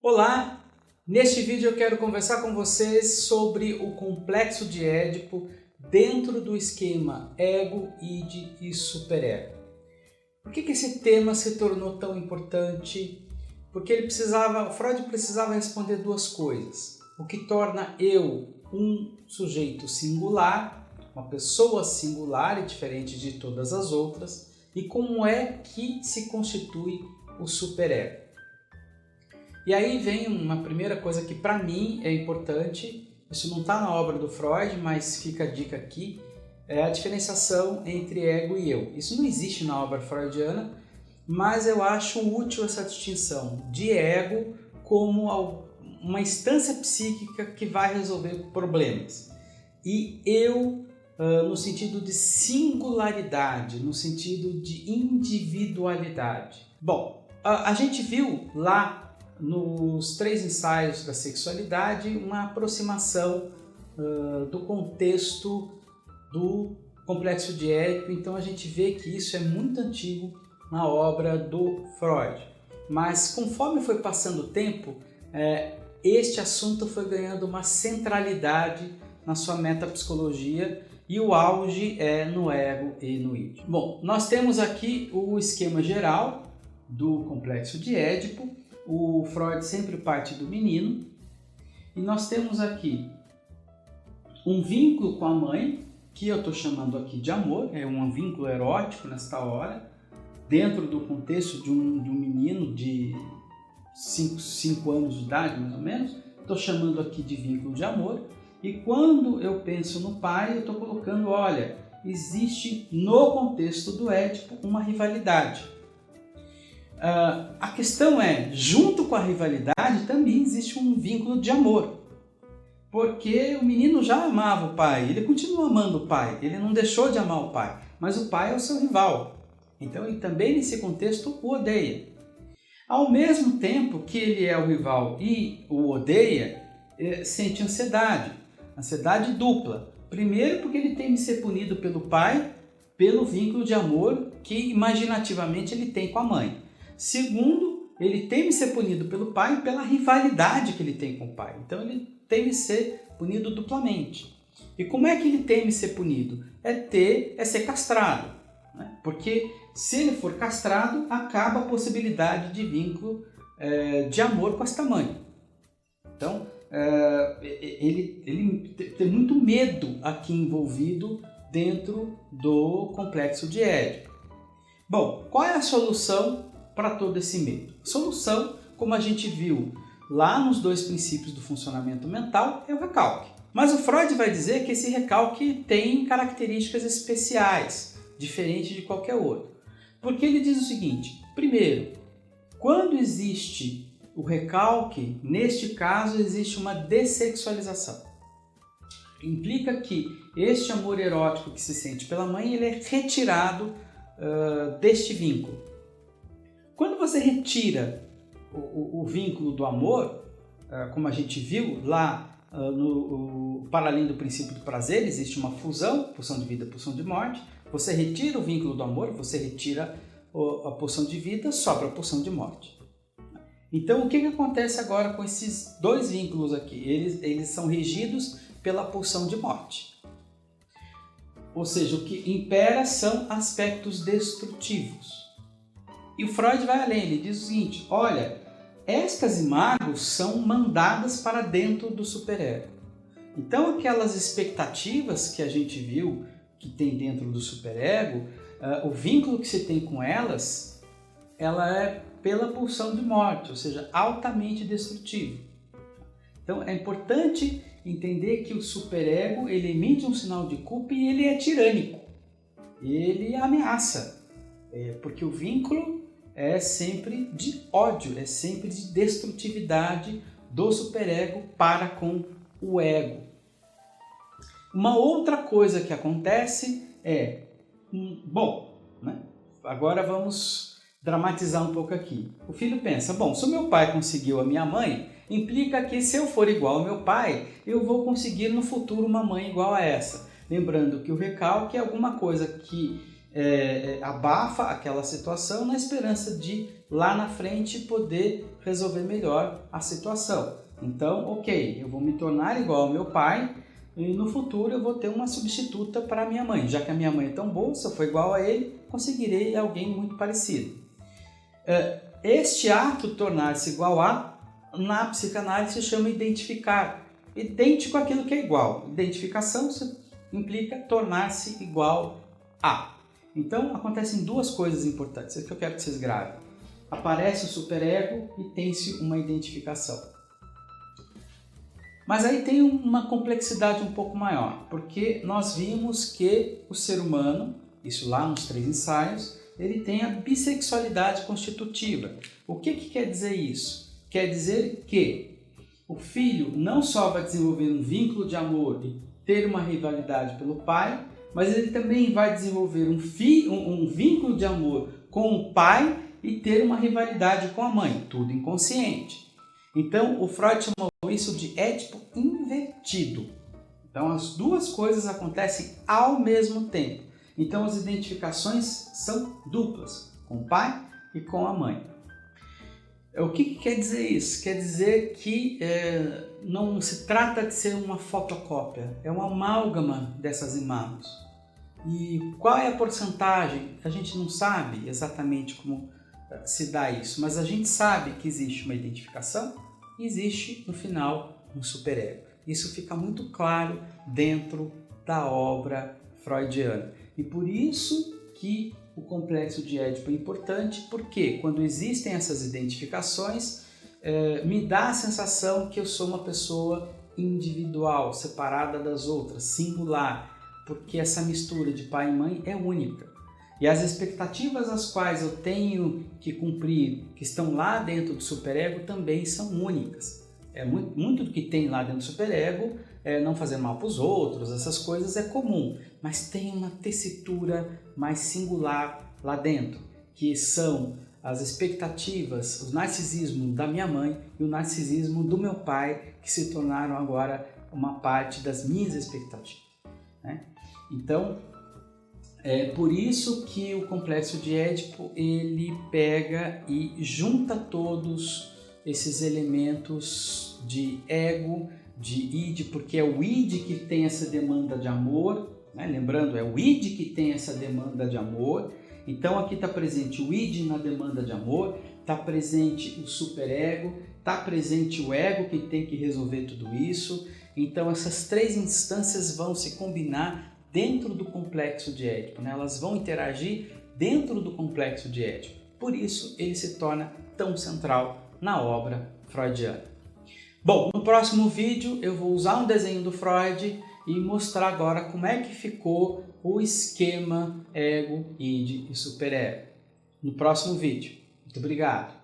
Olá! Neste vídeo eu quero conversar com vocês sobre o complexo de Édipo dentro do esquema ego, id e superego. Por que esse tema se tornou tão importante? Porque Freud precisava responder duas coisas. O que torna eu um sujeito singular, uma pessoa singular e diferente de todas as outras, e como é que se constitui o superego. E aí vem uma primeira coisa que para mim é importante, isso não está na obra do Freud, mas fica a dica aqui, é a diferenciação entre ego e eu. Isso não existe na obra freudiana, mas eu acho útil essa distinção de ego como uma instância psíquica que vai resolver problemas. E eu no sentido de singularidade, no sentido de individualidade. Bom, a gente viu lá nos 3 ensaios da sexualidade uma aproximação do contexto do complexo de Édipo, então a gente vê que isso é muito antigo na obra do Freud. Mas conforme foi passando o tempo, este assunto foi ganhando uma centralidade na sua metapsicologia e o auge é no ego e no id. Bom, nós temos aqui o esquema geral do complexo de Édipo. O Freud sempre parte do menino e nós temos aqui um vínculo com a mãe, que eu estou chamando aqui de amor, é um vínculo erótico nesta hora, dentro do contexto de um menino de 5 anos de idade, mais ou menos, estou chamando aqui de vínculo de amor. E quando eu penso no pai, eu estou colocando, olha, existe no contexto do Édipo uma rivalidade. A questão é, junto com a rivalidade também existe um vínculo de amor, porque o menino já amava o pai, ele continua amando o pai, ele não deixou de amar o pai, mas o pai é o seu rival, então ele também nesse contexto o odeia. Ao mesmo tempo que ele é o rival e o odeia, sente ansiedade dupla. Primeiro porque ele teme ser punido pelo pai, pelo vínculo de amor que imaginativamente ele tem com a mãe. Segundo, ele teme ser punido pelo pai pela rivalidade que ele tem com o pai. Então ele teme ser punido duplamente. E como é que ele teme ser punido? É ser castrado. Né? Porque se ele for castrado, acaba a possibilidade de vínculo de amor com esta mãe. Então, ele tem muito medo aqui envolvido dentro do complexo de Édipo. Bom, qual é a solução para todo esse medo? A solução, como a gente viu lá nos 2 princípios do funcionamento mental, é o recalque. Mas o Freud vai dizer que esse recalque tem características especiais, diferente de qualquer outro. Porque ele diz o seguinte: primeiro, quando existe o recalque, neste caso existe uma dessexualização. Implica que este amor erótico que se sente pela mãe, ele é retirado deste vínculo. Quando você retira o vínculo do amor, como a gente viu lá para além do princípio do prazer, existe uma fusão, pulsão de vida, pulsão de morte. Você retira o vínculo do amor, você retira a pulsão de vida, sobra a pulsão de morte. Então o que acontece agora com esses 2 vínculos aqui? Eles são regidos pela pulsão de morte. Ou seja, o que impera são aspectos destrutivos. E o Freud vai além, ele diz o seguinte: olha, estas imagens são mandadas para dentro do superego. Então aquelas expectativas que a gente viu que tem dentro do superego, o vínculo que você tem com elas, ela é pela pulsão de morte, ou seja, altamente destrutivo. Então é importante entender que o superego ele emite um sinal de culpa e ele é tirânico, ele ameaça, porque o vínculo é sempre de ódio, é sempre de destrutividade do superego para com o ego. Uma outra coisa que acontece agora vamos dramatizar um pouco aqui. O filho pensa, bom, se o meu pai conseguiu a minha mãe, implica que se eu for igual ao meu pai, eu vou conseguir no futuro uma mãe igual a essa. Lembrando que o recalque é alguma coisa que abafa aquela situação na esperança de lá na frente poder resolver melhor a situação. Então, ok, eu vou me tornar igual ao meu pai e no futuro eu vou ter uma substituta para a minha mãe. Já que a minha mãe é tão boa, se eu for igual a ele, conseguirei alguém muito parecido. Este ato, tornar-se igual a, na psicanálise se chama identificar. Idêntico àquilo que é igual. Identificação implica tornar-se igual a. Então, acontecem duas coisas importantes, é que eu quero que vocês gravem. Aparece o superego e tem-se uma identificação. Mas aí tem uma complexidade um pouco maior, porque nós vimos que o ser humano, isso lá nos 3 ensaios, ele tem a bissexualidade constitutiva. O que quer dizer isso? Quer dizer que o filho não só vai desenvolver um vínculo de amor e ter uma rivalidade pelo pai, mas ele também vai desenvolver um vínculo de amor com o pai e ter uma rivalidade com a mãe, tudo inconsciente. Então, o Freud chamou isso de Édipo invertido. Então, as duas coisas acontecem ao mesmo tempo. Então, as identificações são duplas, com o pai e com a mãe. O que quer dizer isso? Quer dizer que não se trata de ser uma fotocópia, é uma amálgama dessas imagens. E qual é a porcentagem? A gente não sabe exatamente como se dá isso, mas a gente sabe que existe uma identificação e existe, no final, um superego. Isso fica muito claro dentro da obra freudiana. E por isso que o complexo de Édipo é importante, porque quando existem essas identificações, me dá a sensação que eu sou uma pessoa individual, separada das outras, singular, porque essa mistura de pai e mãe é única. E as expectativas às quais eu tenho que cumprir, que estão lá dentro do superego, também são únicas. Muito do que tem lá dentro do superego é não fazer mal para os outros, essas coisas é comum, mas tem uma tessitura mais singular lá dentro, que são as expectativas, o narcisismo da minha mãe e o narcisismo do meu pai, que se tornaram agora uma parte das minhas expectativas, né? Então, é por isso que o complexo de Édipo ele pega e junta todos esses elementos de ego, de id, porque é o id que tem essa demanda de amor, né? Lembrando, é o id que tem essa demanda de amor. Então aqui está presente o id na demanda de amor, está presente o superego, está presente o ego que tem que resolver tudo isso. Então essas 3 instâncias vão se combinar dentro do complexo de Édipo, né? Elas vão interagir dentro do complexo de Édipo. Por isso ele se torna tão central na obra freudiana. Bom, no próximo vídeo eu vou usar um desenho do Freud e mostrar agora como é que ficou o esquema ego, id e superego. No próximo vídeo. Muito obrigado!